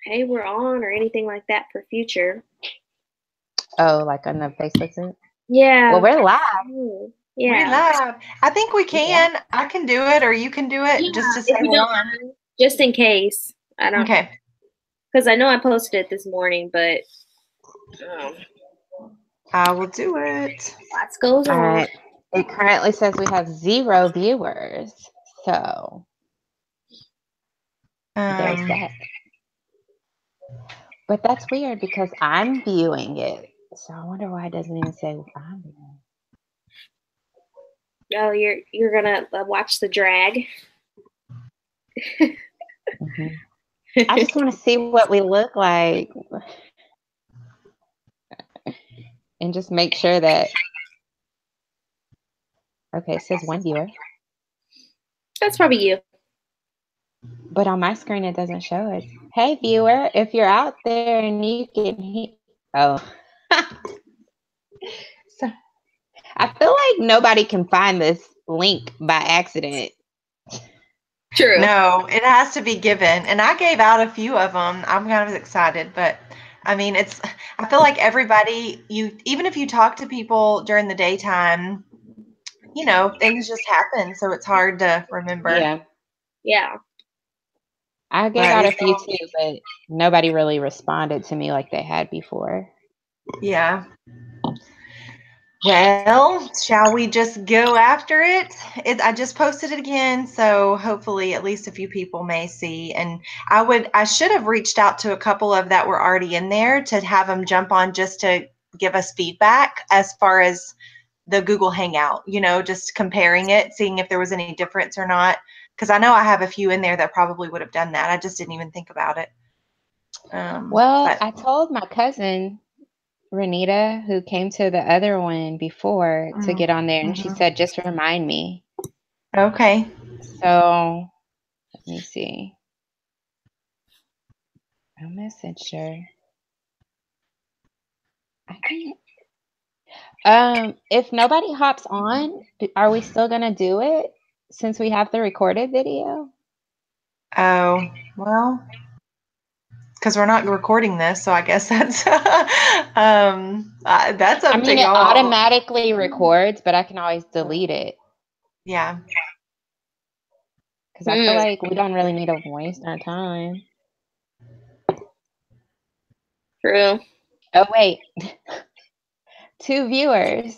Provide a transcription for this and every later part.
hey, we're on or anything like that for future. Oh, like on the Facebook group? Well, Yeah. we're live. We Yeah. live. I think we Yeah. can. I can do it, or you can do it, just Yeah. to say If you we're don't on. mind, just in case. I don't, Okay. because I know I posted it this morning, but I will do it. lots goes All on. right. It currently says we have 0 viewers. So there's that. But that's weird because I'm viewing it. So I wonder why it doesn't even say I'm viewing. Oh, you're gonna watch the drag. I just want to see what we look like and just make sure that. Okay, it says 1 viewer. That's probably you. But on my screen, it doesn't show it. Hey, viewer, if you're out there and you can hear. Oh. So, I feel like nobody can find this link by accident. True. No, it has to be given. And I gave out a few of them. I'm kind of excited, but I mean, I feel like everybody, even if you talk to people during the daytime, things just happen. So it's hard to remember. Yeah. I gave out a few too, but nobody really responded to me like they had before. Yeah. Well, shall we just go after it? I just posted it again, so hopefully at least a few people may see. And I should have reached out to a couple of that were already in there to have them jump on just to give us feedback as far as the Google Hangout, just comparing it, seeing if there was any difference or not. Because I know I have a few in there that probably would have done that. I just didn't even think about it. I told my cousin Renita, who came to the other one before, to get on there, and she said, just remind me. Okay. So let me see. I messaged her. I can't. If nobody hops on, are we still gonna do it since we have the recorded video? Oh, well, because we're not recording this, so I guess that's that's up to It y'all. automatically records, but I can always delete it. Yeah. Because I feel like we don't really need to waste our time. True. Oh, wait. 2 viewers.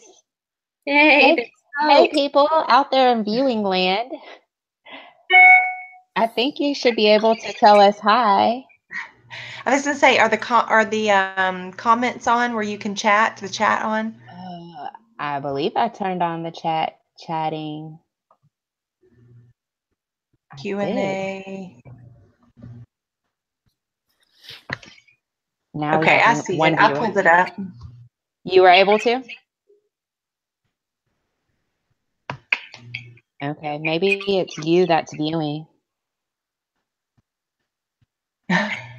Hey, hey, people out there in viewing land. I think you should be able to tell us hi. I was gonna say, are the comments on where you can chat? The chat on? I believe I turned on the chatting. Q&A. Now okay, I see it. I pulled it up. You were able to? Okay, maybe it's you that's viewing.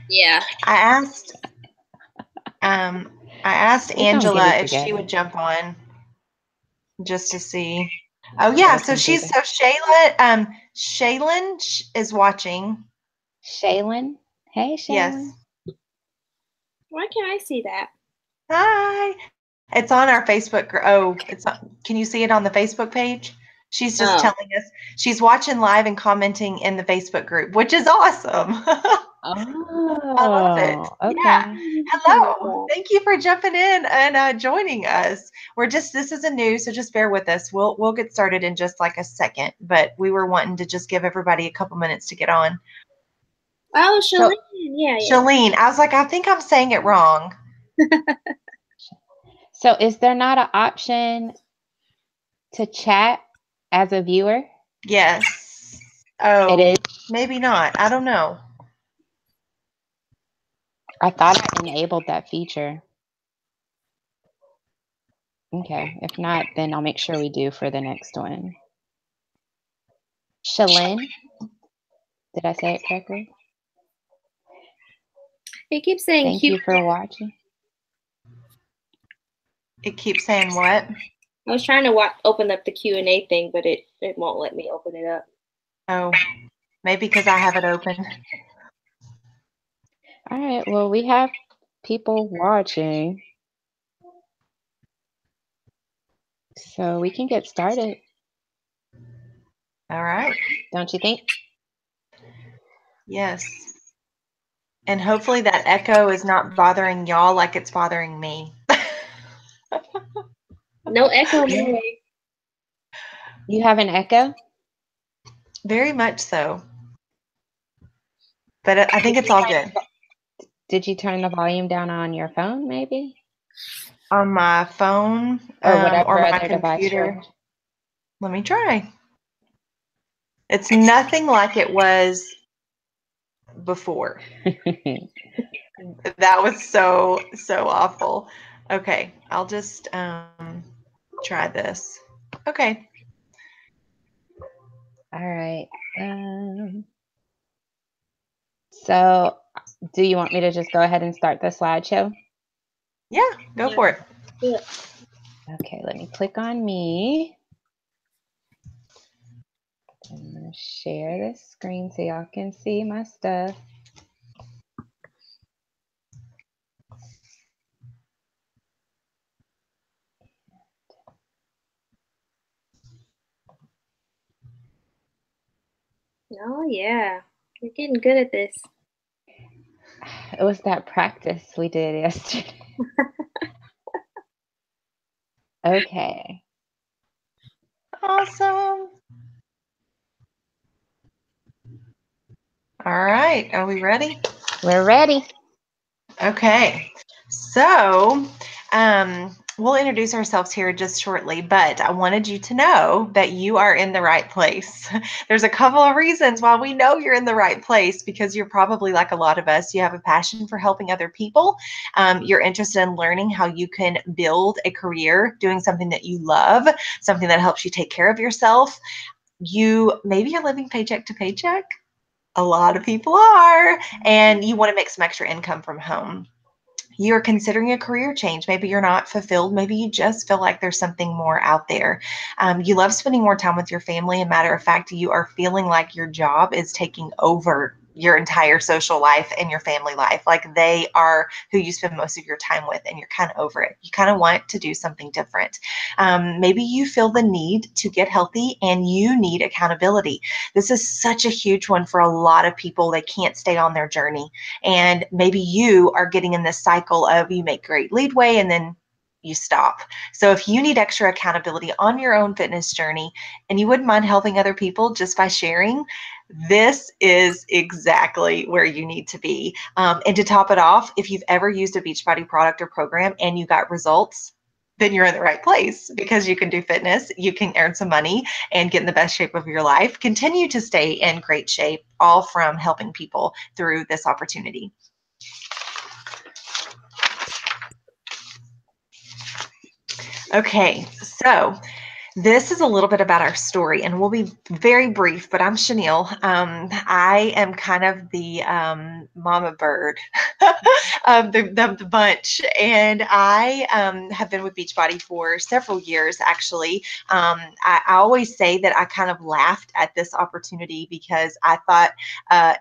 Yeah. I asked Angela if she would jump on just to see. Oh yeah, so Shaylin is watching. Shaylin? Hey, Shaylin. Yes. Why can't I see that? Hi. It's on our Facebook. Oh, can you see it on the Facebook page? She's just telling us she's watching live and commenting in the Facebook group, which is awesome. I love it. Okay. Yeah. Hello. Thank you for jumping in and joining us. This is a new, so just bear with us. We'll get started in just like a second, but we were wanting to just give everybody a couple minutes to get on. Oh, Shalene. Yeah. Shalene. I was like, I think I'm saying it wrong. So is there not an option to chat as a viewer? Yes. Oh, it is. Maybe not. I don't know. I thought I enabled that feature. Okay. If not, then I'll make sure we do for the next one. Shalene? Did I say it correctly? It keeps saying thank you for watching. It keeps saying what? I was trying to open up the Q&A thing, but it won't let me open it up. Oh, maybe because I have it open. All right. Well, we have people watching, so we can get started. All right. Don't you think? Yes. And hopefully that echo is not bothering y'all like it's bothering me. No echo, Mary. You have an echo? Very much so. But I think it's all good. Did you turn the volume down on your phone, maybe? On my phone Or whatever or my other device computer. Let me try. It's nothing like it was before. That was so awful. Okay, I'll just try this. Okay. All right. So do you want me to just go ahead and start the slideshow? Yeah, go for it. Yeah. Okay, let me click on me. I'm going to share this screen so y'all can see my stuff. Oh, yeah. You're getting good at this. It was that practice we did yesterday. Okay. Awesome. All right, are we ready? We're ready. Okay, so we'll introduce ourselves here just shortly, but I wanted you to know that you are in the right place. There's a couple of reasons why we know you're in the right place, because you're probably like a lot of us. You have a passion for helping other people. You're interested in learning how you can build a career doing something that you love, something that helps you take care of yourself. Maybe you're living paycheck to paycheck. A lot of people are, and you want to make some extra income from home. You're considering a career change. Maybe you're not fulfilled. Maybe you just feel like there's something more out there. You love spending more time with your family. And matter of fact, you are feeling like your job is taking over your entire social life and your family life. Like they are who you spend most of your time with, and you're kind of over it. You kind of want to do something different. Maybe you feel the need to get healthy and you need accountability. This is such a huge one for a lot of people. They can't stay on their journey. And maybe you are getting in this cycle of you make great leadway and then you stop. So if you need extra accountability on your own fitness journey and you wouldn't mind helping other people just by sharing, this is exactly where you need to be. And to top it off, if you've ever used a Beachbody product or program and you got results, then you're in the right place, because you can do fitness, you can earn some money and get in the best shape of your life, continue to stay in great shape, all from helping people through this opportunity. Okay, so this is a little bit about our story, and we'll be very brief, but I'm Chanel. I am kind of the mama bird of the bunch, and I have been with Beachbody for several years, actually. I always say that I kind of laughed at this opportunity because I thought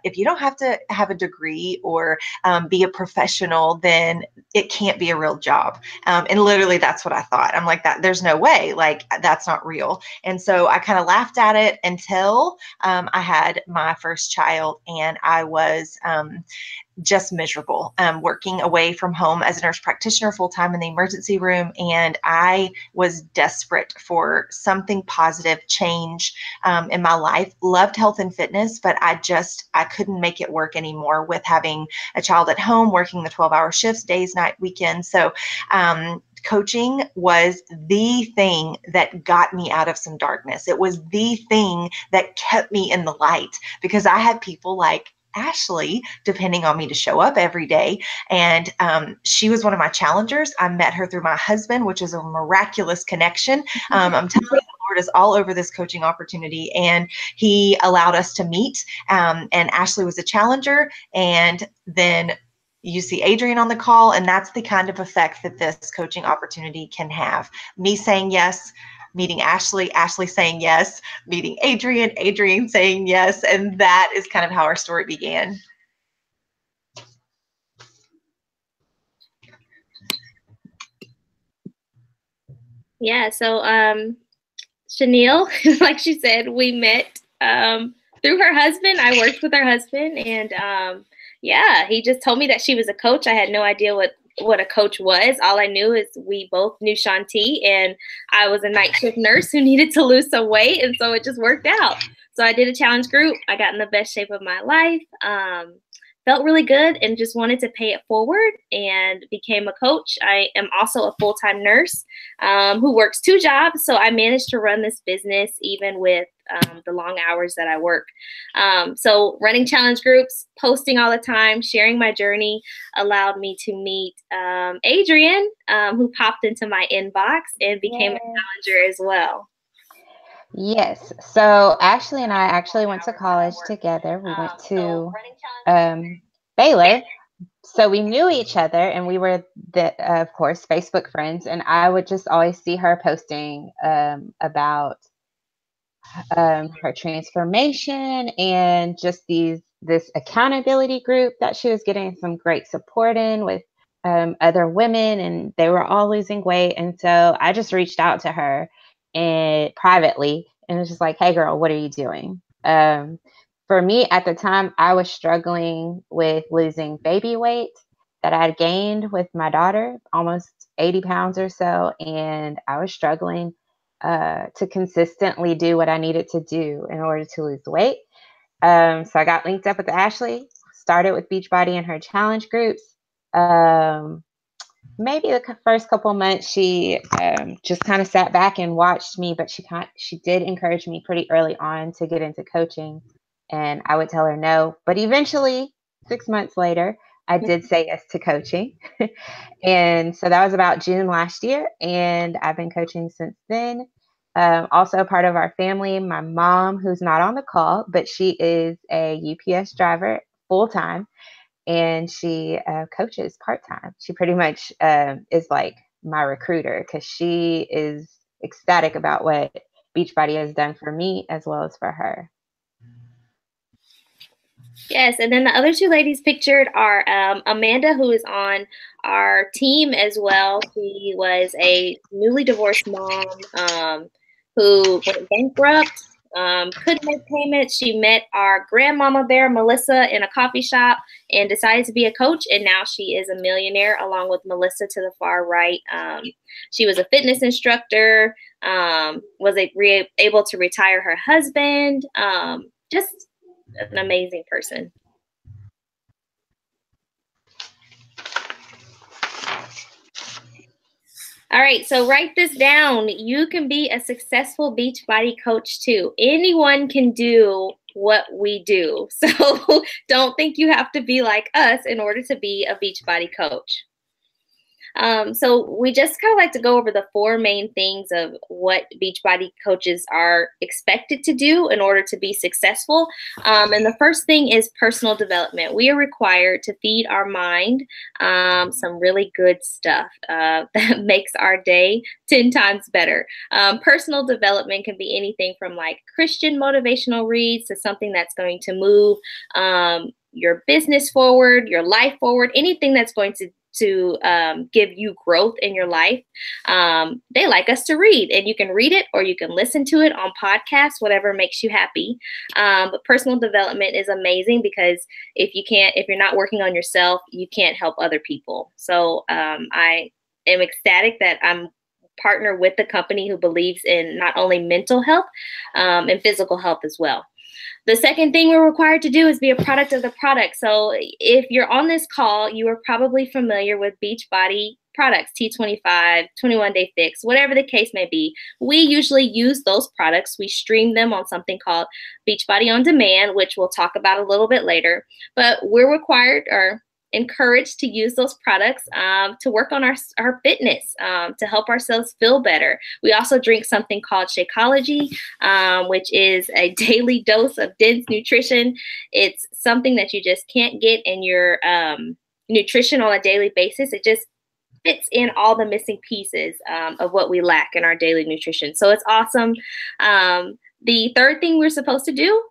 if you don't have to have a degree or be a professional, then it can't be a real job. And literally that's what I thought. I'm like, there's no way, like that's not real. And so I kind of laughed at it until I had my first child, and I was just miserable, working away from home as a nurse practitioner full-time in the emergency room. And I was desperate for something positive change in my life. Loved health and fitness, but I couldn't make it work anymore with having a child at home, working the 12-hour shifts, days, night, weekends. So coaching was the thing that got me out of some darkness. It was the thing that kept me in the light, because I had people like Ashley depending on me to show up every day. And she was one of my challengers. I met her through my husband, which is a miraculous connection. I'm telling you, the Lord is all over this coaching opportunity, and he allowed us to meet. And Ashley was a challenger. And then you see Adrian on the call, and that's the kind of effect that this coaching opportunity can have. Me saying yes, meeting Ashley, Ashley saying yes, meeting Adrian, Adrian saying yes. And that is kind of how our story began. Yeah, so Chanel, like she said, we met through her husband. I worked with her husband, and yeah, he just told me that she was a coach. I had no idea what a coach was. All I knew is we both knew Shanti, and I was a night shift nurse who needed to lose some weight, and so it just worked out. So I did a challenge group. I got in the best shape of my life. Felt really good and just wanted to pay it forward and became a coach. I am also a full-time nurse who works 2 jobs. So I managed to run this business even with the long hours that I work. So running challenge groups, posting all the time, sharing my journey allowed me to meet Adrian, who popped into my inbox and became a challenger as well. Yes. So Ashley and I actually went to college together. We went to Baylor. So we knew each other, and we were, of course, Facebook friends. And I would just always see her posting about her transformation and just this accountability group that she was getting some great support in with other women, and they were all losing weight. And so I just reached out to her and privately, and was just like, "Hey, girl, what are you doing?" For me at the time, I was struggling with losing baby weight that I had gained with my daughter, almost 80 pounds or so, and I was struggling to consistently do what I needed to do in order to lose weight. So I got linked up with Ashley, started with Beachbody and her challenge groups. Maybe the first couple months she just kind of sat back and watched me, but she did encourage me pretty early on to get into coaching, and I would tell her no. But eventually, 6 months later, I did say yes to coaching. And so that was about June last year, and I've been coaching since then. Also part of our family, my mom, who's not on the call, but she is a UPS driver full-time, and she coaches part-time. She pretty much is like my recruiter, because she is ecstatic about what Beachbody has done for me as well as for her. Yes, and then the other 2 ladies pictured are Amanda, who is on our team as well. She was a newly divorced mom who went bankrupt, couldn't make payments. She met our grandmama bear, Melissa, in a coffee shop and decided to be a coach, and now she is a millionaire along with Melissa to the far right. She was a fitness instructor, was able to retire her husband, just an amazing person. All right, so write this down. You can be a successful Beachbody coach too. Anyone can do what we do. So don't think you have to be like us in order to be a Beachbody coach. So we just kind of like to go over the 4 main things of what Beachbody coaches are expected to do in order to be successful. And the first thing is personal development. We are required to feed our mind some really good stuff that makes our day 10 times better. Personal development can be anything from like Christian motivational reads to something that's going to move your business forward, your life forward, anything that's going to give you growth in your life. They like us to read, and you can read it or you can listen to it on podcasts, whatever makes you happy. But personal development is amazing, because if you're not working on yourself, you can't help other people. So I am ecstatic that I'm partner with a company who believes in not only mental health and physical health as well. The second thing we're required to do is be a product of the product. So if you're on this call, you are probably familiar with Beachbody products, T25, 21 Day Fix, whatever the case may be. We usually use those products. We stream them on something called Beachbody On Demand, which we'll talk about a little bit later. But we're required or encouraged to use those products to work on our fitness, to help ourselves feel better. We also drink something called Shakeology, which is a daily dose of dense nutrition. It's something that you just can't get in your nutrition on a daily basis. It just fits in all the missing pieces of what we lack in our daily nutrition. So it's awesome. The third thing we're supposed to do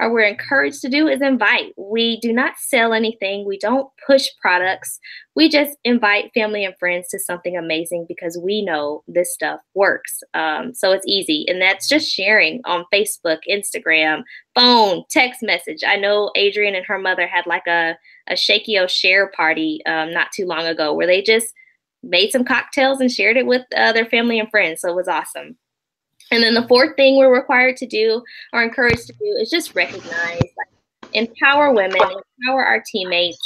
or we're encouraged to do is invite. We do not sell anything. We don't push products. We just invite family and friends to something amazing because we know this stuff works. So it's easy. And that's just sharing on Facebook, Instagram, phone, text message. I know Adrienne and her mother had like a Shakio share party not too long ago where they just made some cocktails and shared it with their family and friends. So it was awesome. And then the fourth thing we're required to do or encouraged to do is just recognize, like, empower women, empower our teammates.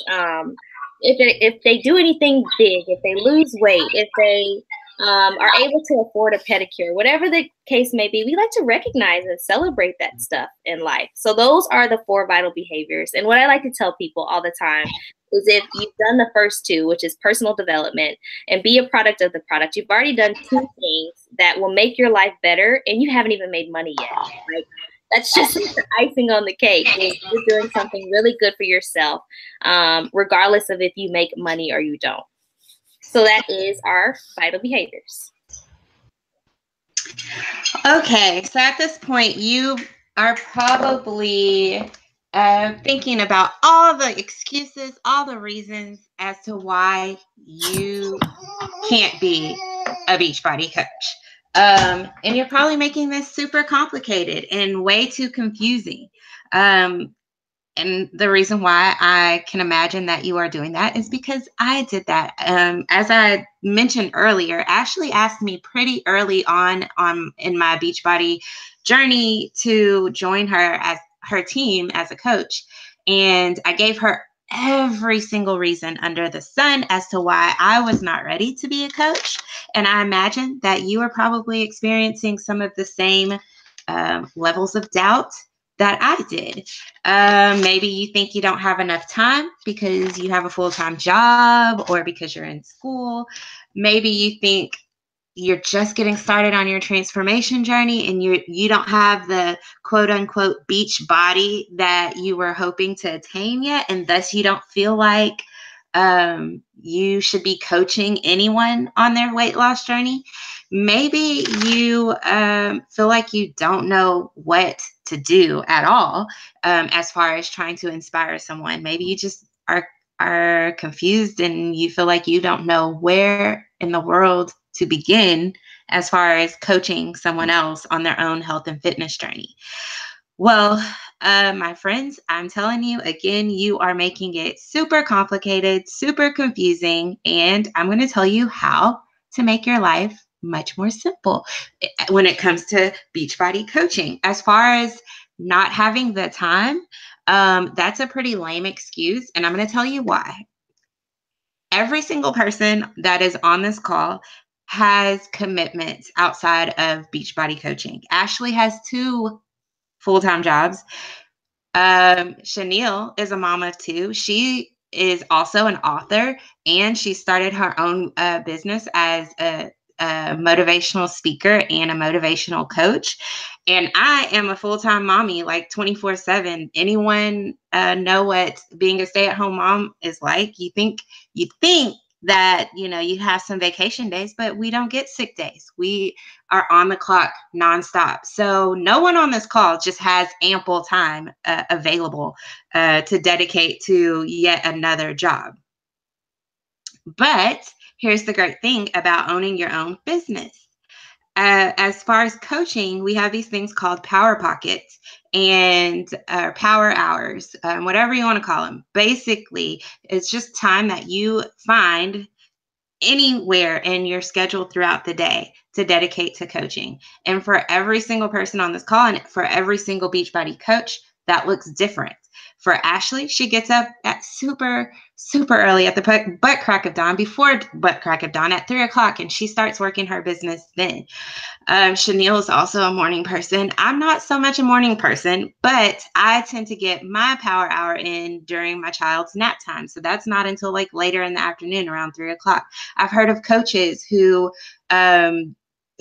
If they do anything big, if they lose weight, if they are able to afford a pedicure, whatever the case may be, we like to recognize and celebrate that stuff in life. So those are the 4 vital behaviors. And what I like to tell people all the time is if you've done the first 2, which is personal development and be a product of the product, you've already done 2 things that will make your life better, and you haven't even made money yet. Like, that's just the icing on the cake. You're doing something really good for yourself, regardless of if you make money or you don't. So that is our vital behaviors. Okay, so at this point, you are probably thinking about all the excuses, all the reasons as to why you can't be a Beachbody coach. And you're probably making this super complicated and way too confusing. And the reason why I can imagine that you are doing that is because I did that. As I mentioned earlier, Ashley asked me pretty early on in my Beachbody journey to join her as her team as a coach. And I gave her every single reason under the sun as to why I was not ready to be a coach. And I imagine that you are probably experiencing some of the same levels of doubt that I did. Maybe you think you don't have enough time because you have a full-time job or because you're in school. Maybe you think you're just getting started on your transformation journey and you don't have the quote unquote beach body that you were hoping to attain yet. And thus you don't feel like you should be coaching anyone on their weight loss journey. Maybe you feel like you don't know what to do at all as far as trying to inspire someone. Maybe you just are confused and you feel like you don't know where in the world to begin as far as coaching someone else on their own health and fitness journey. Well, my friends, I'm telling you again, you are making it super complicated, super confusing, and I'm going to tell you how to make your life much more simple when it comes to Beachbody coaching. As far as not having the time, that's a pretty lame excuse, and I'm going to tell you why. Every single person that is on this call has commitments outside of Beachbody coaching. Ashley has 2 full-time jobs. Chanel is a mom of 2. She is also an author, and she started her own business as a motivational speaker and a motivational coach. And I am a full-time mommy, like 24/7. Anyone know what being a stay-at-home mom is like? You think that, you have some vacation days, but we don't get sick days. We are on the clock nonstop. So no one on this call just has ample time available to dedicate to yet another job. But here's the great thing about owning your own business. As far as coaching, we have these things called power pockets and power hours, whatever you want to call them. Basically, it's just time that you find anywhere in your schedule throughout the day to dedicate to coaching. And for every single person on this call and for every single Beachbody coach, that looks different. For Ashley, she gets up at super, super early at the butt crack of dawn, before butt crack of dawn at 3 o'clock, and she starts working her business then. Chanel is also a morning person. I'm not so much a morning person, but I tend to get my power hour in during my child's nap time. So that's not until like later in the afternoon, around 3 o'clock. I've heard of coaches who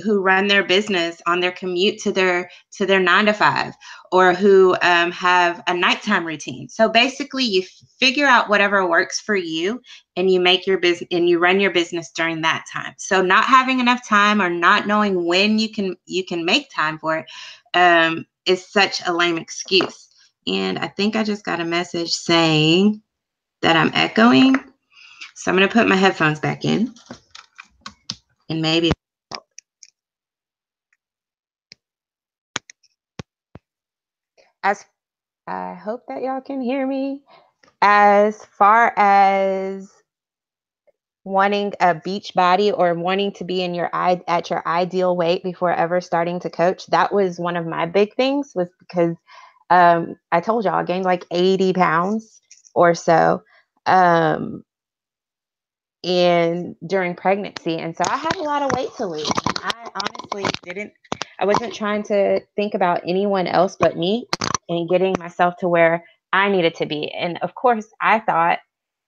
run their business on their commute to their 9 to 5, or who have a nighttime routine. So basically you figure out whatever works for you and you make your business and you run your business during that time. So not having enough time or not knowing when you can make time for it is such a lame excuse. And I think I just got a message saying that I'm echoing. So I'm going to put my headphones back in. And maybe. I hope that y'all can hear me. As far as wanting a beach body or wanting to be at your ideal weight before ever starting to coach, that was one of my big things, was because I told y'all I gained like 80 pounds or so and during pregnancy. And so I had a lot of weight to lose. I honestly I wasn't trying to think about anyone else but me and getting myself to where I needed to be. And of course, I thought,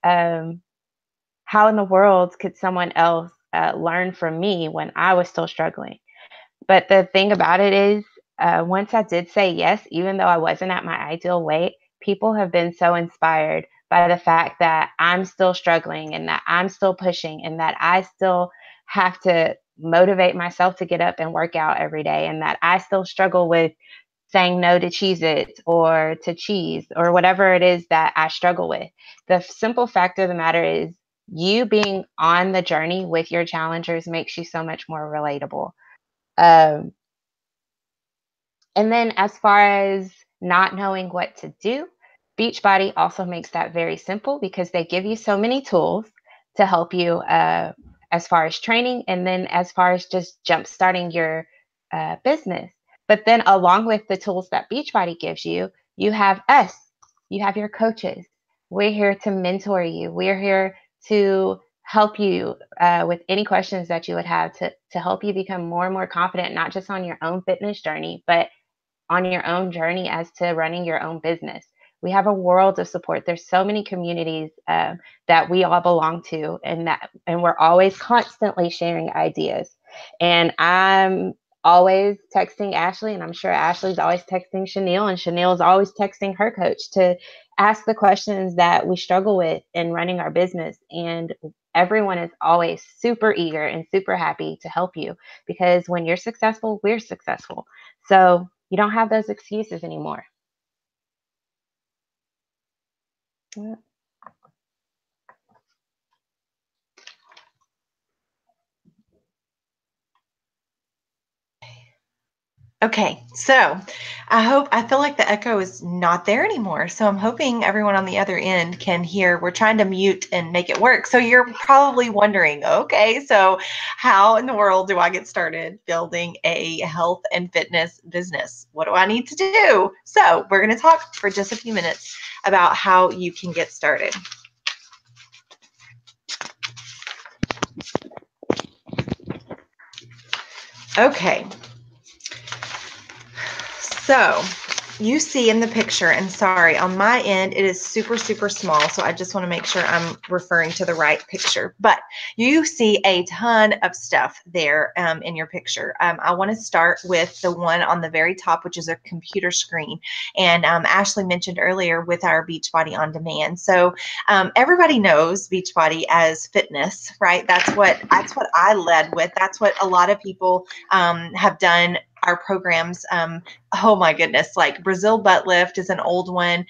how in the world could someone else learn from me when I was still struggling? But the thing about it is, once I did say yes, even though I wasn't at my ideal weight, people have been so inspired by the fact that I'm still struggling and that I'm still pushing and that I still have to motivate myself to get up and work out every day, and that I still struggle with saying no to Cheez-Its or to cheese or whatever it is that I struggle with. The simple fact of the matter is, you being on the journey with your challengers makes you so much more relatable. And then as far as not knowing what to do, Beachbody also makes that very simple because they give you so many tools to help you as far as training, and then as far as just jump starting your business. But then along with the tools that Beachbody gives you, you have us, you have your coaches. We're here to mentor you. We're here to help you with any questions that you would have to help you become more and more confident, not just on your own fitness journey, but on your own journey as to running your own business. We have a world of support. There's so many communities that we all belong to, and we're always constantly sharing ideas. And I'm always texting Ashley, and I'm sure Ashley's always texting Chanel, and Chanel's always texting her coach to ask the questions that we struggle with in running our business. And everyone is always super eager and super happy to help you, because when you're successful, we're successful. So you don't have those excuses anymore. Yeah. Okay, so I feel like the echo is not there anymore. So I'm hoping everyone on the other end can hear. We're trying to mute and make it work. So you're probably wondering, okay, so how in the world do I get started building a health and fitness business? What do I need to do? So we're going to talk for just a few minutes about how you can get started. Okay. So you see in the picture, and sorry, on my end, it is super, super small. So I just want to make sure I'm referring to the right picture. But you see a ton of stuff there in your picture. I want to start with the one on the very top, which is a computer screen. And Ashley mentioned earlier with our Beachbody On Demand. So everybody knows Beachbody as fitness, right? That's what I led with. That's what a lot of people have done our programs. Oh my goodness, like Brazil Butt Lift is an old one.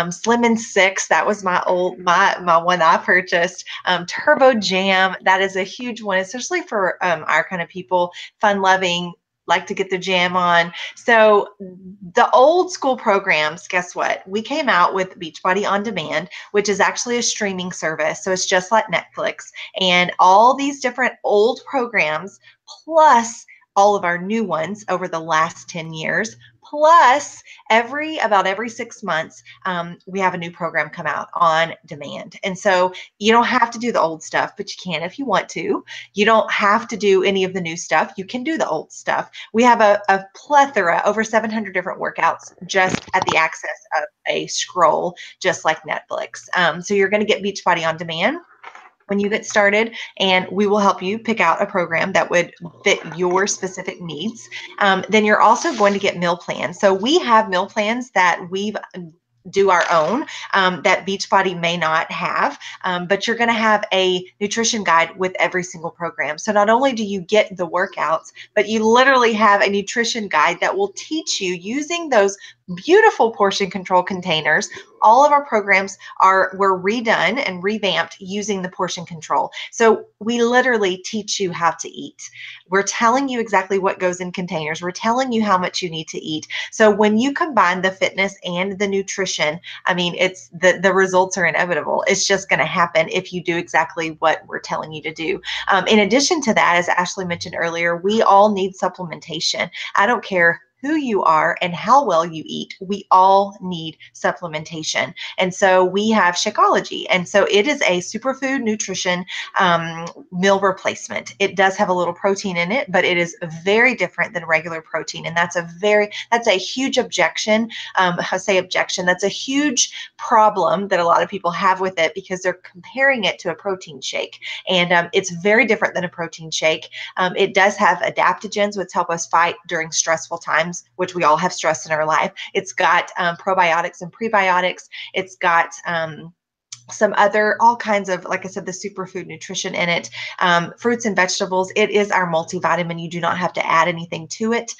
Slim and Six, that was my one I purchased. Turbo Jam, that is a huge one, especially for our kind of people, fun loving, like to get the jam on. So the old school programs, guess what? We came out with Beachbody On Demand, which is actually a streaming service. So it's just like Netflix, and all these different old programs, plus all of our new ones over the last 10 years, plus about every 6 months, we have a new program come out on demand. And so you don't have to do the old stuff, but you can if you want to. You don't have to do any of the new stuff. You can do the old stuff. We have a plethora, over 700 different workouts just at the access of a scroll, just like Netflix. So you're going to get Beachbody On Demand when you get started, and we will help you pick out a program that would fit your specific needs. Then you're also going to get meal plans. So we have meal plans that we do our own that Beachbody may not have, but you're going to have a nutrition guide with every single program. So not only do you get the workouts, but you literally have a nutrition guide that will teach you, using those beautiful portion control containers. All of our programs were redone and revamped using the portion control. So we literally teach you how to eat. We're telling you exactly what goes in containers. We're telling you how much you need to eat. So when you combine the fitness and the nutrition, I mean, it's the results are inevitable. It's just going to happen if you do exactly what we're telling you to do. In addition to that, as Ashley mentioned earlier, we all need supplementation. I don't care who you are and how well you eat, we all need supplementation. And so we have Shakeology. And so it is a superfood nutrition meal replacement. It does have a little protein in it, but it is very different than regular protein. And that's a huge objection. I say objection, that's a huge problem that a lot of people have with it because they're comparing it to a protein shake. And it's very different than a protein shake. It does have adaptogens, which help us fight during stressful times, which we all have stress in our life. It's got probiotics and prebiotics. It's got some other, all kinds of, like I said, the superfood nutrition in it, fruits and vegetables. It is our multivitamin. You do not have to add anything to it.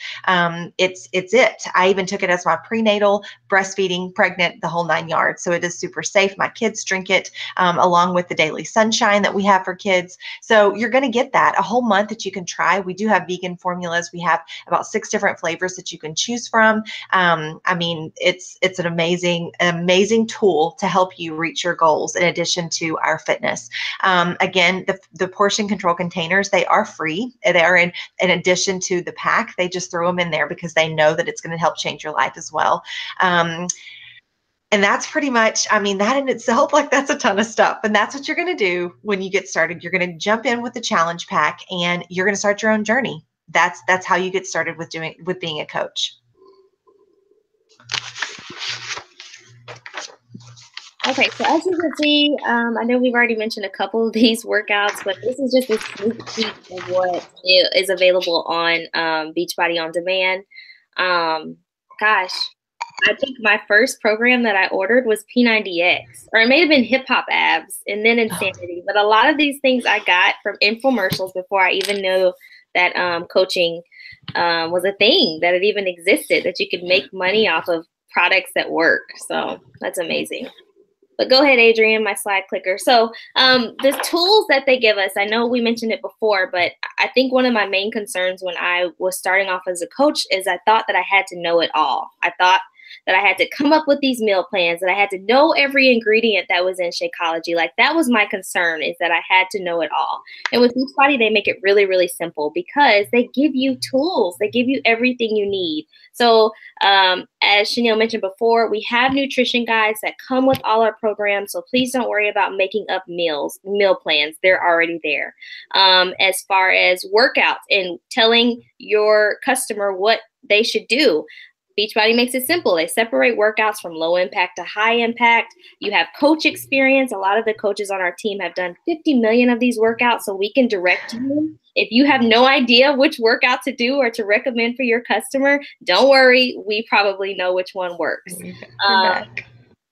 It's it. I even took it as my prenatal, breastfeeding, pregnant, the whole 9 yards. So it is super safe. My kids drink it along with the daily sunshine that we have for kids. So you're going to get that a whole month that you can try. We do have vegan formulas. We have about 6 different flavors that you can choose from. I mean, it's an amazing tool to help you reach your goals in addition to our fitness. Again, the portion control containers, they are free. They are in addition to the pack. They just throw them in there because they know that it's going to help change your life as well. And that's pretty much, I mean, that in itself, like that's a ton of stuff. And that's what you're going to do when you get started. You're going to jump in with the challenge pack and you're going to start your own journey. That's how you get started with being a coach. Okay, so as you can see, I know we've already mentioned a couple of these workouts, but this is just a sneak peek of what is available on Beachbody On Demand. Gosh, I think my first program that I ordered was P90X, or it may have been Hip Hop Abs and then Insanity. But a lot of these things I got from infomercials before I even knew that coaching was a thing, that it even existed, that you could make money off of products that work. So that's amazing. But go ahead, Adrienne, my slide clicker. So the tools that they give us, I know we mentioned it before, but I think one of my main concerns when I was starting off as a coach is I thought that I had to know it all. I thought that I had to come up with these meal plans, that I had to know every ingredient that was in Shakeology. Like that was my concern, is that I had to know it all. And with Beachbody, they make it really, really simple because they give you tools. They give you everything you need. So as Chanel mentioned before, we have nutrition guides that come with all our programs. So please don't worry about making up meal plans. They're already there. As far as workouts and telling your customer what they should do, Beachbody makes it simple. They separate workouts from low impact to high impact. You have coach experience. A lot of the coaches on our team have done 50 million of these workouts, so we can direct you. If you have no idea which workout to do or to recommend for your customer, don't worry. We probably know which one works.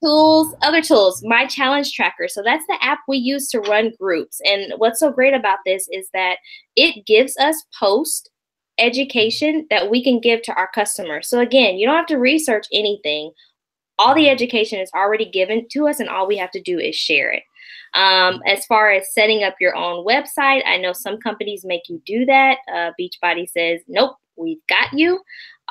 Other tools, My Challenge Tracker. So that's the app we use to run groups. And what's so great about this is that it gives us post education that we can give to our customers. So again, you don't have to research anything. All the education is already given to us, and all we have to do is share it. As far as setting up your own website, I know some companies make you do that. Beachbody says, nope, we've got you.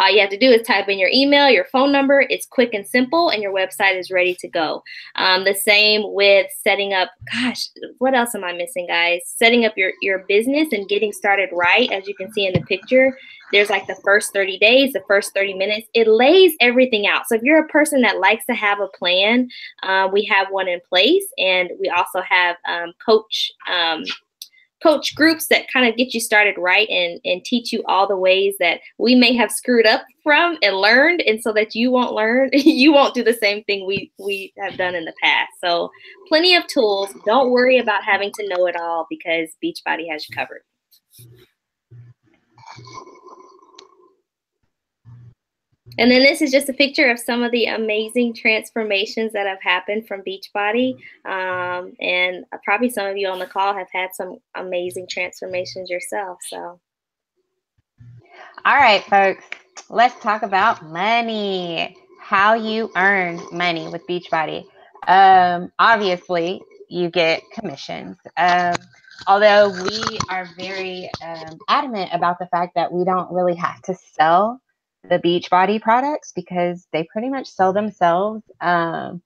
All you have to do is type in your email, your phone number. It's quick and simple, and your website is ready to go. The same with setting up, gosh, what else am I missing, guys? Setting up your business and getting started right. As you can see in the picture, there's like the first 30 days, the first 30 minutes. It lays everything out. So if you're a person that likes to have a plan, we have one in place. And we also have coach groups that kind of get you started right and teach you all the ways that we may have screwed up from and learned, and so that you won't do the same thing we have done in the past. So plenty of tools. Don't worry about having to know it all, because Beachbody has you covered. And then this is just a picture of some of the amazing transformations that have happened from Beachbody. And probably some of you on the call have had some amazing transformations yourself. So, all right, folks, let's talk about money. how you earn money with Beachbody. Obviously, you get commissions. Although we are very adamant about the fact that we don't really have to sell the Beachbody products because they pretty much sell themselves. And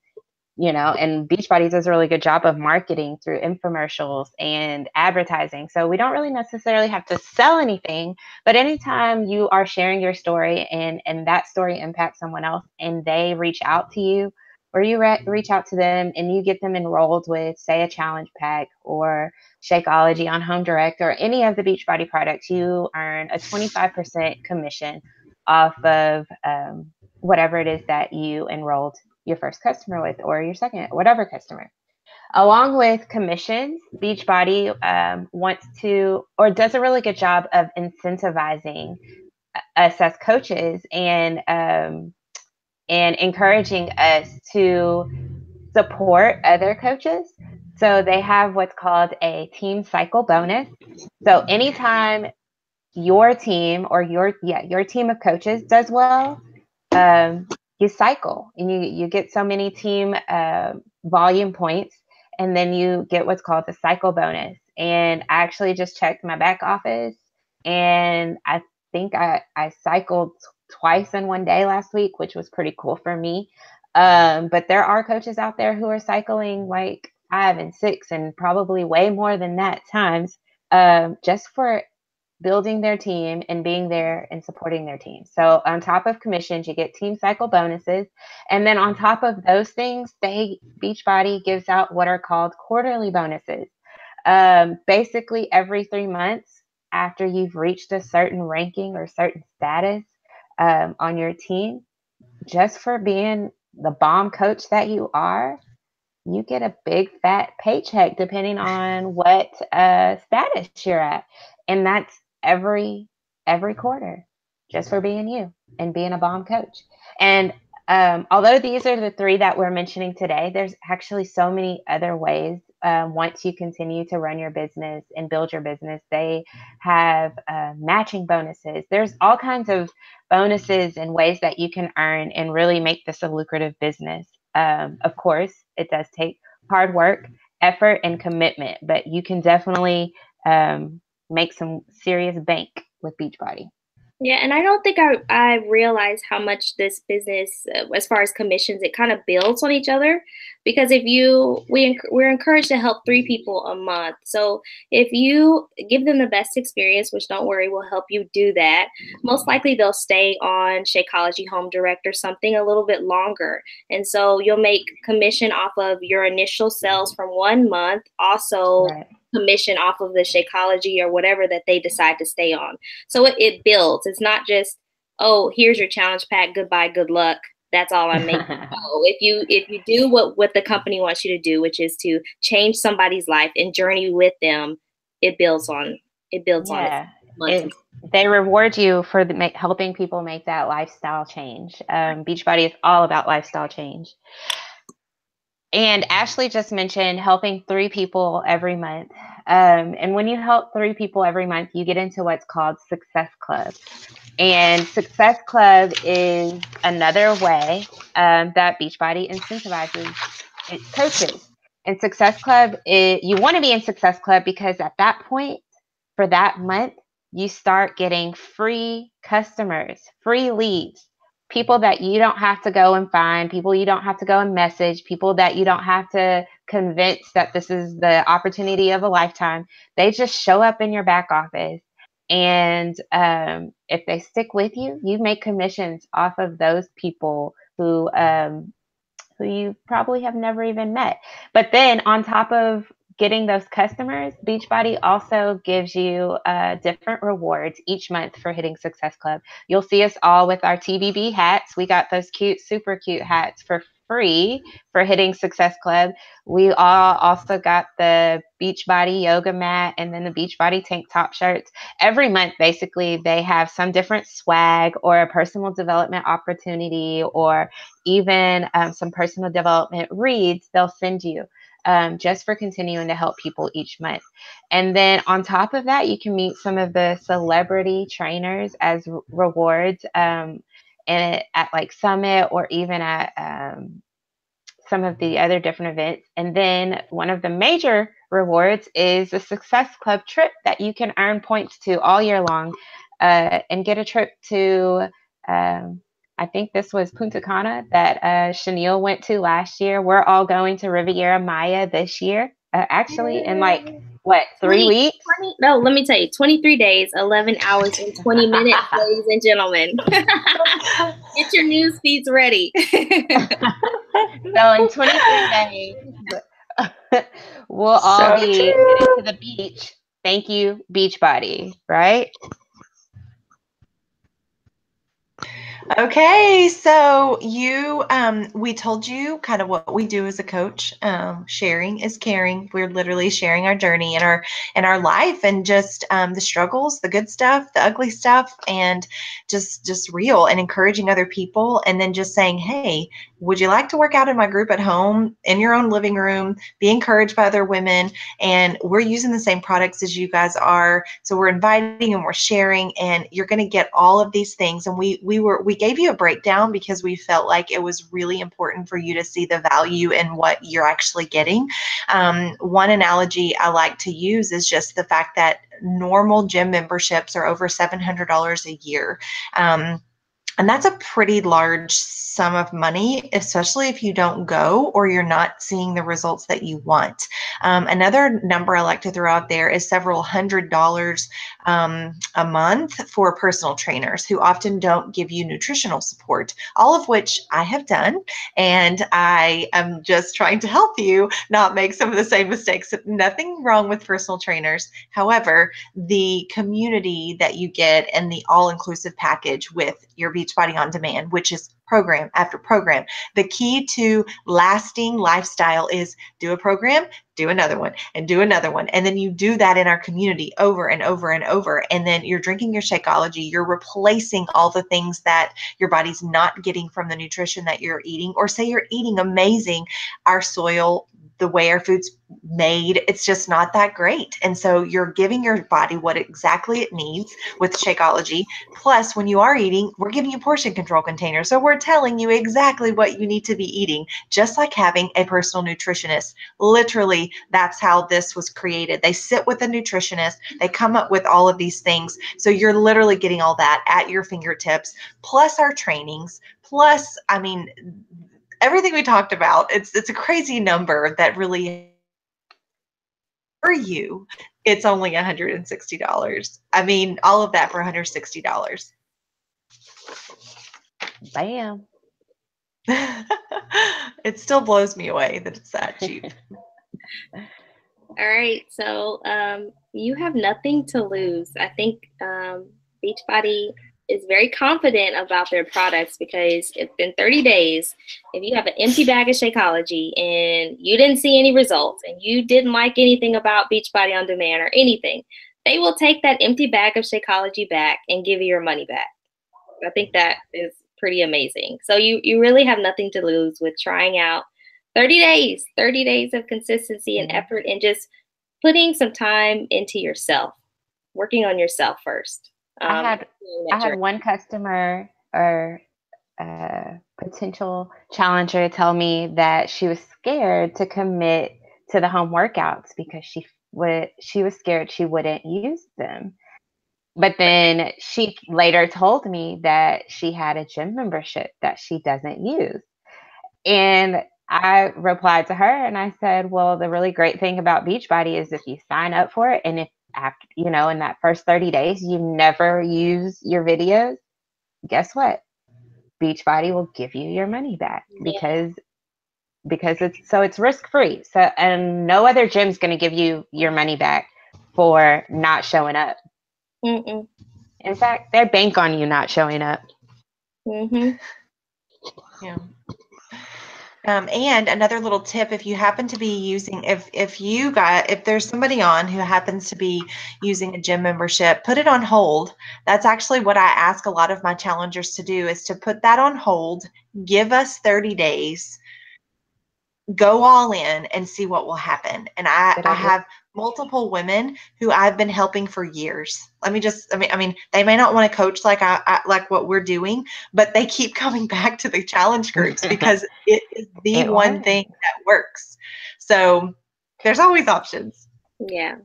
Beachbody does a really good job of marketing through infomercials and advertising. So we don't really necessarily have to sell anything, but anytime you are sharing your story and that story impacts someone else and they reach out to you, or you reach out to them and you get them enrolled with, say, a challenge pack or Shakeology on Home Direct or any of the Beachbody products, you earn a 25% commission off of whatever it is that you enrolled your first customer with, or your second, whatever customer. Along with commissions, Beachbody wants to, or does a really good job of incentivizing us as coaches and encouraging us to support other coaches. So they have what's called a team cycle bonus. So anytime your team or your team of coaches does well, you cycle and you get so many team volume points, and then you get what's called the cycle bonus. And I actually just checked my back office, and I think I cycled twice in one day last week, which was pretty cool for me. But there are coaches out there who are cycling like 5 and 6 and probably way more than that times, just for building their team and being there and supporting their team. So on top of commissions, you get team cycle bonuses. And then on top of those things, Beachbody gives out what are called quarterly bonuses. Basically every 3 months after you've reached a certain ranking or certain status on your team, just for being the bomb coach that you are, you get a big fat paycheck depending on what status you're at. And that's every quarter, just for being you and being a bomb coach. And although these are the 3 that we're mentioning today, there's actually so many other ways. Once you continue to run your business and build your business, they have matching bonuses. There's all kinds of bonuses and ways that you can earn and really make this a lucrative business. Of course, it does take hard work, effort, and commitment, but you can definitely make some serious bank with Beachbody. Yeah, and I don't think I realize how much this business, as far as commissions, it kind of builds on each other. Because we're encouraged to help 3 people a month. So if you give them the best experience, which don't worry, we'll help you do that, most likely they'll stay on Shakeology Home Direct or something a little bit longer. And so you'll make commission off of your initial sales from 1 month, also right. Commission off of the Shakeology or whatever that they decide to stay on. So it builds. It's not just, oh, here's your challenge pack, goodbye, good luck. That's all I'm making. So if you do what the company wants you to do, which is to change somebody's life and journey with them, it builds on it. They reward you for helping people make that lifestyle change. Beachbody is all about lifestyle change. And Ashley just mentioned helping 3 people every month. And when you help 3 people every month, you get into what's called Success Club. And Success Club is another way that Beachbody incentivizes its coaches. And Success Club, you want to be in Success Club because at that point, for that month, you start getting free customers, free leads, people that you don't have to go and find, people you don't have to go and message, people that you don't have to convince that this is the opportunity of a lifetime. They just show up in your back office. And if they stick with you, you make commissions off of those people who you probably have never even met. But then on top of getting those customers, Beachbody also gives you different rewards each month for hitting Success Club. You'll see us all with our TBB hats. We got those cute, super cute hats for free for hitting Success Club. We all also got the Beachbody yoga mat and then the Beachbody tank top shirts. Every month, basically, they have some different swag or a personal development opportunity or even some personal development reads they'll send you. Just for continuing to help people each month. And then on top of that, you can meet some of the celebrity trainers as rewards. and at like Summit or even at some of the other different events. And then one of the major rewards is a Success Club trip that you can earn points to all year long, and get a trip to, I think this was Punta Cana that Chanel went to last year. We're all going to Riviera Maya this year, actually, in like, what, 3 weeks? No, let me tell you, 23 days, 11 hours, and 20 minutes, ladies and gentlemen. Get your news feeds ready. So in 23 days, we'll all be headed to the beach. Thank you, Beachbody, right? Okay, so we told you kind of what we do as a coach. Sharing is caring. We're literally sharing our journey and our life, and just the struggles, the good stuff, the ugly stuff, and just real, and encouraging other people, and then just saying, hey, would you like to work out in my group at home, in your own living room, be encouraged by other women? And we're using the same products as you guys are, so we're inviting and we're sharing, and you're going to get all of these things. And we gave you a breakdown because we felt like it was really important for you to see the value in what you're actually getting. One analogy I like to use is just the fact that normal gym memberships are over $700 a year. And that's a pretty large sum of money, especially if you don't go or you're not seeing the results that you want. Another number I like to throw out there is several $100s a month for personal trainers who often don't give you nutritional support, all of which I have done. And I am just trying to help you not make some of the same mistakes. Nothing wrong with personal trainers. However, the community that you get and the all-inclusive package with your Beachbody On Demand, which is program after program. The key to lasting lifestyle is do a program, do another one, and do another one. And then you do that in our community over and over and over. And then you're drinking your Shakeology. You're replacing all the things that your body's not getting from the nutrition that you're eating. Or say you're eating amazing, our soil, the way our food's made, it's just not that great. And so you're giving your body what exactly it needs with Shakeology. Plus, when you are eating, we're giving you portion control containers. So we're telling you exactly what you need to be eating, just like having a personal nutritionist. Literally, that's how this was created. They sit with a nutritionist. They come up with all of these things. So you're literally getting all that at your fingertips, plus our trainings, plus, I mean, everything we talked about. It's a crazy number that really, for you, it's only $160. I mean, all of that for $160. Bam. It still blows me away that it's that cheap. All right, so you have nothing to lose. I think Beachbody is very confident about their products because if in 30 days, if you have an empty bag of Shakeology and you didn't see any results and you didn't like anything about Beachbody On Demand or anything, they will take that empty bag of Shakeology back and give you your money back. I think that is pretty amazing. So you really have nothing to lose with trying out 30 days of consistency and effort, and just putting some time into yourself, working on yourself first. I had one customer or potential challenger tell me that she was scared to commit to the home workouts because she was scared she wouldn't use them. But then she later told me that she had a gym membership that she doesn't use. And I replied to her and I said, well, the really great thing about Beachbody is if you sign up for it and if after, in that first 30 days, you never use your videos, guess what? Beachbody will give you your money back because it's risk-free. So, and no other gym's going to give you your money back for not showing up. Mm-mm. In fact, they bank on you not showing up. Mm-hmm. Yeah. And another little tip, if you happen to be using, if there's somebody on who happens to be using a gym membership, put it on hold. That's actually what I ask a lot of my challengers to do, is to put that on hold, give us 30 days, go all in and see what will happen. And I have multiple women who I've been helping for years. I mean, they may not want to coach like like what we're doing, but they keep coming back to the challenge groups because it is the one thing that works. So there's always options. Yeah.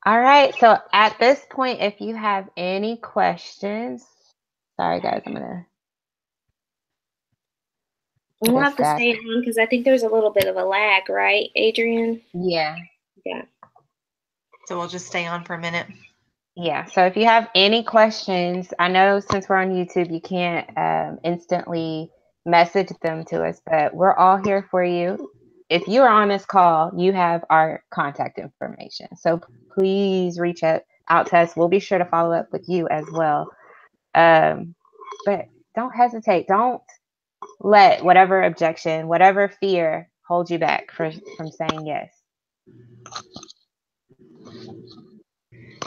All right. So at this point, if you have any questions, sorry guys, We'll have to stay on because I think there's a little bit of a lag, right, Adrian? Yeah. Yeah. So we'll just stay on for a minute. Yeah. So if you have any questions, I know since we're on YouTube, you can't instantly message them to us, but we're all here for you. If you are on this call, you have our contact information. So please reach out to us. We'll be sure to follow up with you as well. But don't hesitate. Don't let whatever objection, whatever fear hold you back from saying yes.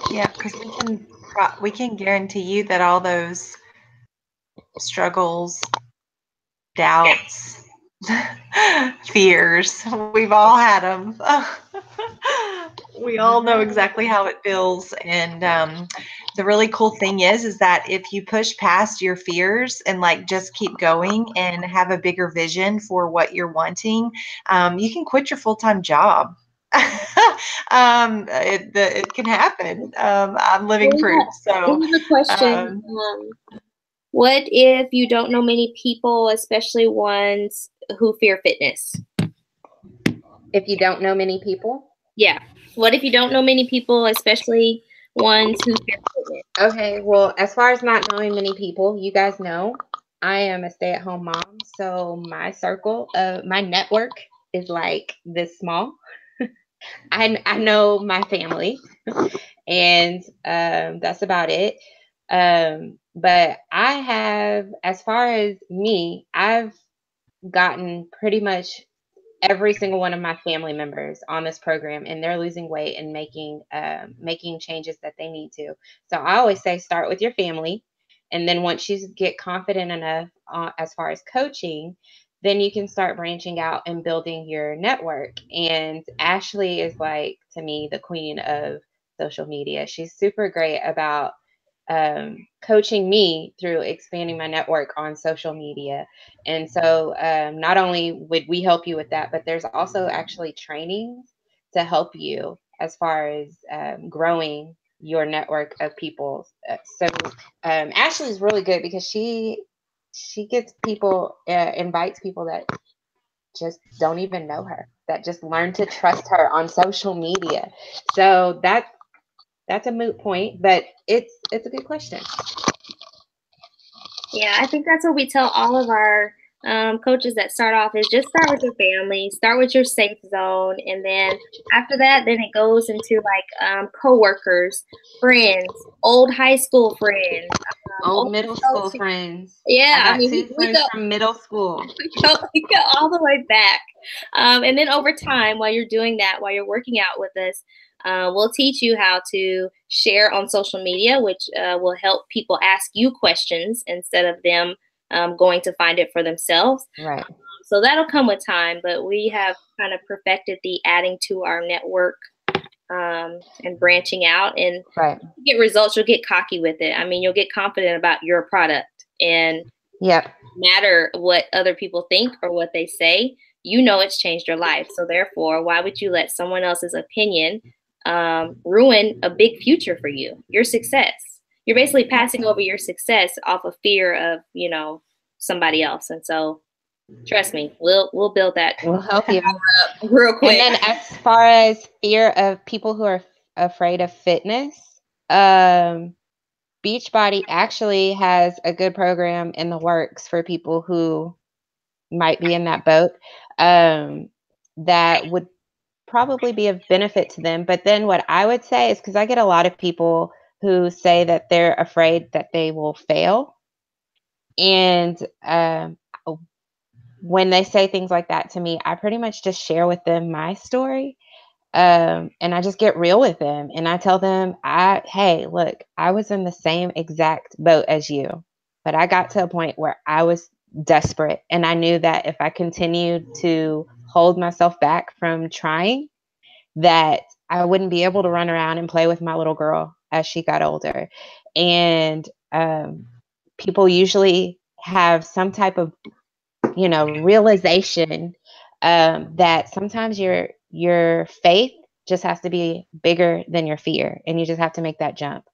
Yeah, because we can guarantee you that all those struggles, doubts, fears, we've all had them. We all know exactly how it feels. And the really cool thing is that if you push past your fears and like just keep going and have a bigger vision for what you're wanting, you can quit your full-time job. It can happen. I'm living proof. So here's a question. What if you don't know many people, especially ones who fear fitness? If you don't know many people? Yeah. What if you don't know many people, especially ones who fear fitness? Okay, well, as far as not knowing many people, you guys know I am a stay-at-home mom, so my circle, my network is like this small. I know my family, and that's about it. But I have, as far as me, I've gotten pretty much every single one of my family members on this program, and they're losing weight and making changes that they need to. So I always say start with your family, and then once you get confident enough as far as coaching, then you can start branching out and building your network. And Ashley is like, to me, the queen of social media. She's super great about coaching me through expanding my network on social media. And so not only would we help you with that, but there's also actually trainings to help you as far as growing your network of people. So Ashley is really good because she gets people, invites people that just don't even know her, that just learn to trust her on social media. So that's a moot point, but it's a good question. Yeah, I think that's what we tell all of our coaches that start off is just start with your family, start with your safe zone, and then after that, then it goes into like coworkers, friends, old high school friends, old middle school friends. Yeah, I mean, we go from middle school. We go all the way back, and then over time, while you're doing that, while you're working out with us, we'll teach you how to share on social media, which will help people ask you questions instead of them going to find it for themselves. Right. So that'll come with time, but we have kind of perfected the adding to our network and branching out. And right. You get results, you'll get cocky with it. I mean, you'll get confident about your product. And yep. No matter what other people think or what they say, you know it's changed your life. So therefore, why would you let someone else's opinion ruin a big future for you, your success? You're basically passing over your success off of fear of, you know, somebody else. And so trust me, we'll build that. We'll help you real quick. And then as far as fear of people who are afraid of fitness, Beachbody actually has a good program in the works for people who might be in that boat, that would probably be of benefit to them. But then what I would say is, because I get a lot of people who say that they're afraid that they will fail. And when they say things like that to me, I pretty much just share with them my story. And I just get real with them. And I tell them, hey, look, I was in the same exact boat as you. But I got to a point where I was desperate. And I knew that if I continued to hold myself back from trying, that I wouldn't be able to run around and play with my little girl as she got older. And people usually have some type of, realization that sometimes your faith just has to be bigger than your fear, and you just have to make that jump.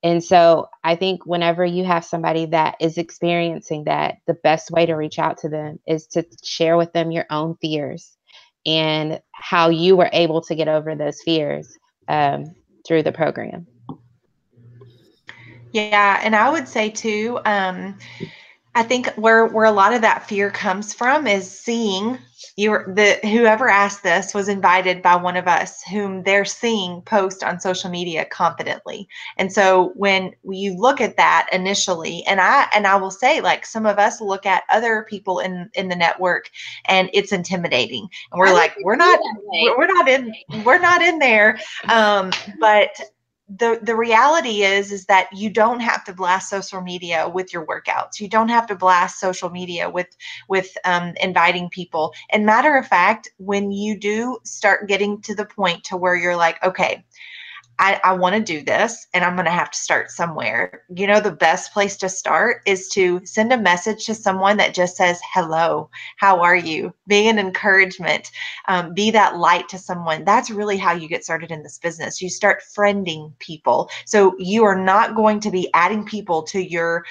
And so I think whenever you have somebody that is experiencing that, the best way to reach out to them is to share with them your own fears and how you were able to get over those fears through the program. Yeah, and I would say too, I think where a lot of that fear comes from is seeing whoever asked this was invited by one of us whom they're seeing post on social media confidently. And so when you look at that initially, and I will say, like, some of us look at other people in the network and it's intimidating. And we're like, we're not in there. But the reality is that you don't have to blast social media with your workouts. You don't have to blast social media with inviting people. And matter of fact, when you do start getting to the point to where you're like, okay, I want to do this and I'm going to have to start somewhere. The best place to start is to send a message to someone that just says, hello, how are you? Be an encouragement, be that light to someone. That's really how you get started in this business. You start friending people. So you are not going to be adding people to your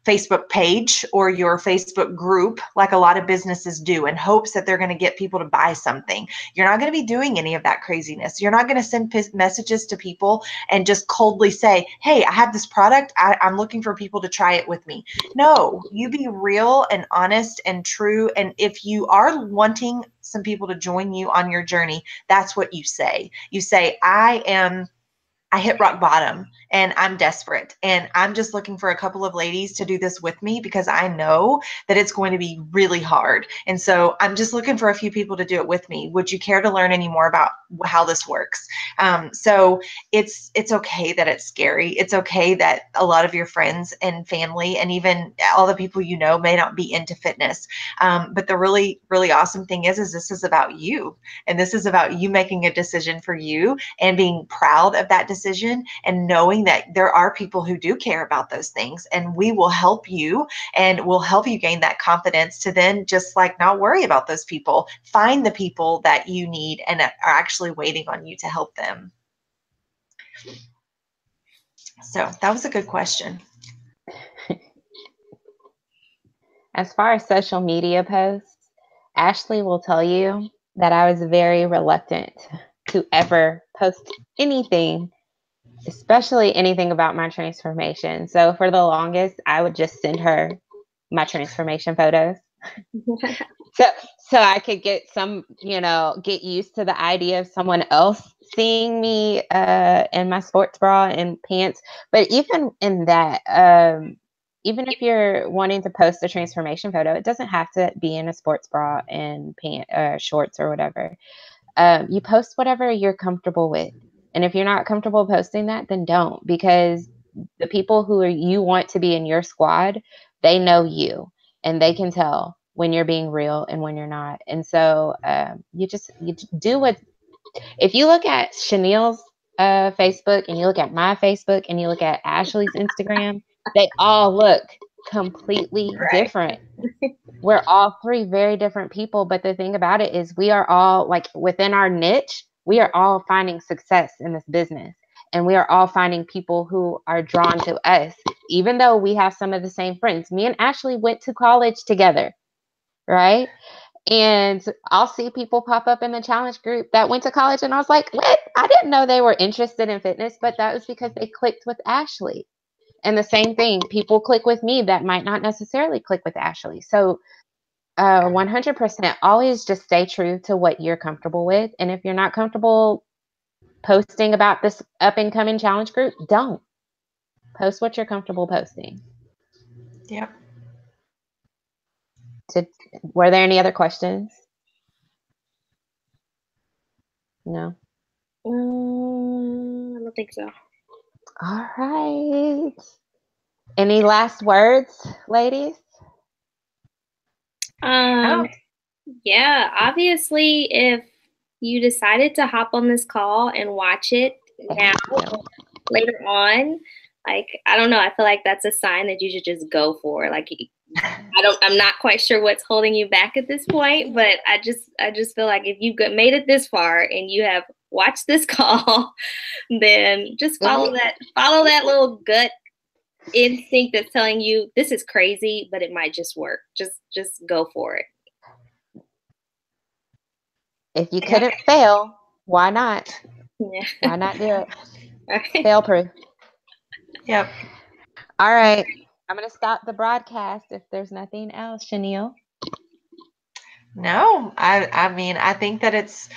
Facebook page or your Facebook group like a lot of businesses do in hopes that they're going to get people to buy something. You're not going to be doing any of that craziness. You're not going to send messages to people and just coldly say, hey, I have this product. I'm looking for people to try it with me. No, you be real and honest and true. And if you are wanting some people to join you on your journey, that's what you say. You say, I hit rock bottom and I'm desperate and I'm just looking for a couple of ladies to do this with me because I know that it's going to be really hard. And so I'm just looking for a few people to do it with me. Would you care to learn any more about how this works? So it's okay that it's scary. It's okay that a lot of your friends and family and even all the people may not be into fitness. But the really, really awesome thing is this is about you. And this is about you making a decision for you and being proud of that decision and knowing that there are people who do care about those things, and we will help you and we'll help you gain that confidence to then just like not worry about those people. Find the people that you need and are actually waiting on you to help them. So that was a good question. As far as social media posts, Ashley will tell you that I was very reluctant to ever post anything, especially anything about my transformation. So for the longest, I would just send her my transformation photos. So I could get get used to the idea of someone else seeing me in my sports bra and pants. But even in that, even if you're wanting to post a transformation photo, it doesn't have to be in a sports bra and shorts or whatever. You post whatever you're comfortable with. And if you're not comfortable posting that, then don't, because the people who you want to be in your squad, they know you and they can tell when you're being real and when you're not. And so you do what, if you look at Chanel's Facebook and you look at my Facebook and you look at Ashley's Instagram, they all look completely different. We're all three very different people. But the thing about it is we are all like within our niche, we are all finding success in this business. And we are all finding people who are drawn to us, even though we have some of the same friends. Me and Ashley went to college together, right? And I'll see people pop up in the challenge group that went to college. And I was like, what? I didn't know they were interested in fitness, but that was because they clicked with Ashley. And the same thing, people click with me that might not necessarily click with Ashley. So 100% always just stay true to what you're comfortable with. And if you're not comfortable posting about this up and coming challenge group, don't post what you're comfortable posting. Yep. Were there any other questions? No. I don't think so. All right. Any last words, ladies? Um, yeah, obviously, if you decided to hop on this call and watch it now or later on, like, I don't know, I feel like that's a sign that you should just go for. Like, I'm not quite sure what's holding you back at this point, but I just feel like if you made it this far and you have watched this call, then just follow that little gut instinct that's telling you this is crazy, but it might just work. Just go for it. If you couldn't fail, why not? Yeah. Why not do it? Right. Fail proof. Yep. All right. I'm going to stop the broadcast if there's nothing else, Chanel. No, I mean, I think that it's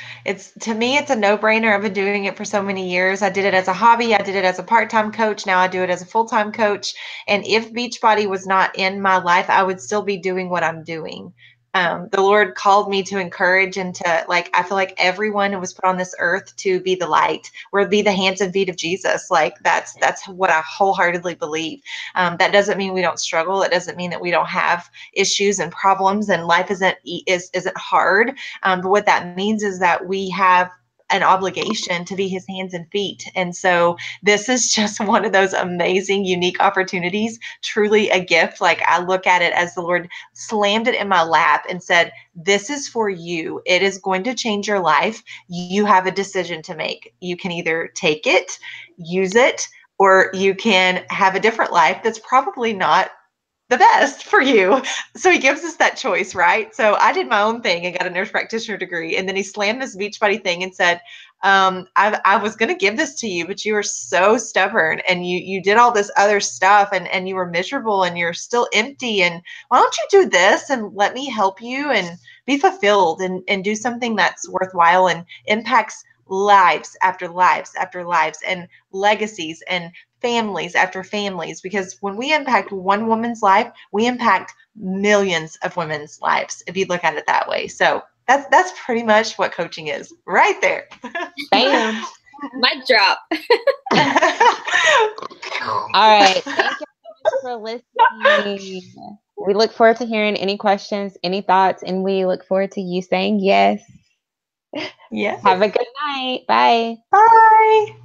to me, it's a no-brainer. I've been doing it for so many years. I did it as a hobby. I did it as a part-time coach. Now I do it as a full-time coach. And if Beachbody was not in my life, I would still be doing what I'm doing. The Lord called me to encourage and to, like, I feel like everyone was put on this earth to be the light, or be the hands and feet of Jesus. Like that's what I wholeheartedly believe. That doesn't mean we don't struggle. It doesn't mean that we don't have issues and problems and life isn't hard. But what that means is that we have an obligation to be his hands and feet. And so this is just one of those amazing, unique opportunities, truly a gift. Like, I look at it as the Lord slammed it in my lap and said, this is for you. It is going to change your life. You have a decision to make. You can either take it, use it, or you can have a different life that's probably not the best for you. So he gives us that choice, right? So I did my own thing and got a nurse practitioner degree. And then he slammed this Beachbody thing and said, I was going to give this to you, but you were so stubborn and you did all this other stuff and you were miserable and you're still empty. And why don't you do this and let me help you and be fulfilled and do something that's worthwhile and impacts lives after lives after lives and legacies and families after families, because when we impact one woman's life, we impact millions of women's lives, if you look at it that way. So that's pretty much what coaching is right there. Bam. Mic drop. All right. Thank you so much for listening. We look forward to hearing any questions, any thoughts, and we look forward to you saying yes. Yes. Have a good night. Bye. Bye.